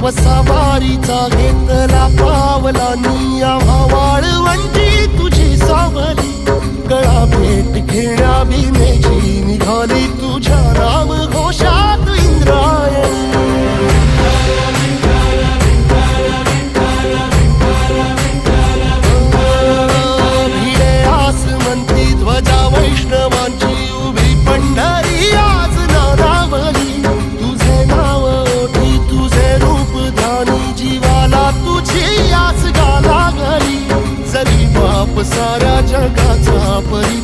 बाप सवारीचा घेतला पावला निया वाळवंटी तुझी सावली गळा भेट घेण्या भीमेची निघाली तुझ्या राम घोषात इंद्रायणी भिडे आसमंती ध्वजा वैष्णवांची उभी पंढरी आज नादावली तुझे नाव ओठी तुझे रूप ध्यानी जीवाला तुझी आस गा लागली जरी बाप साऱ्या जगाचा परी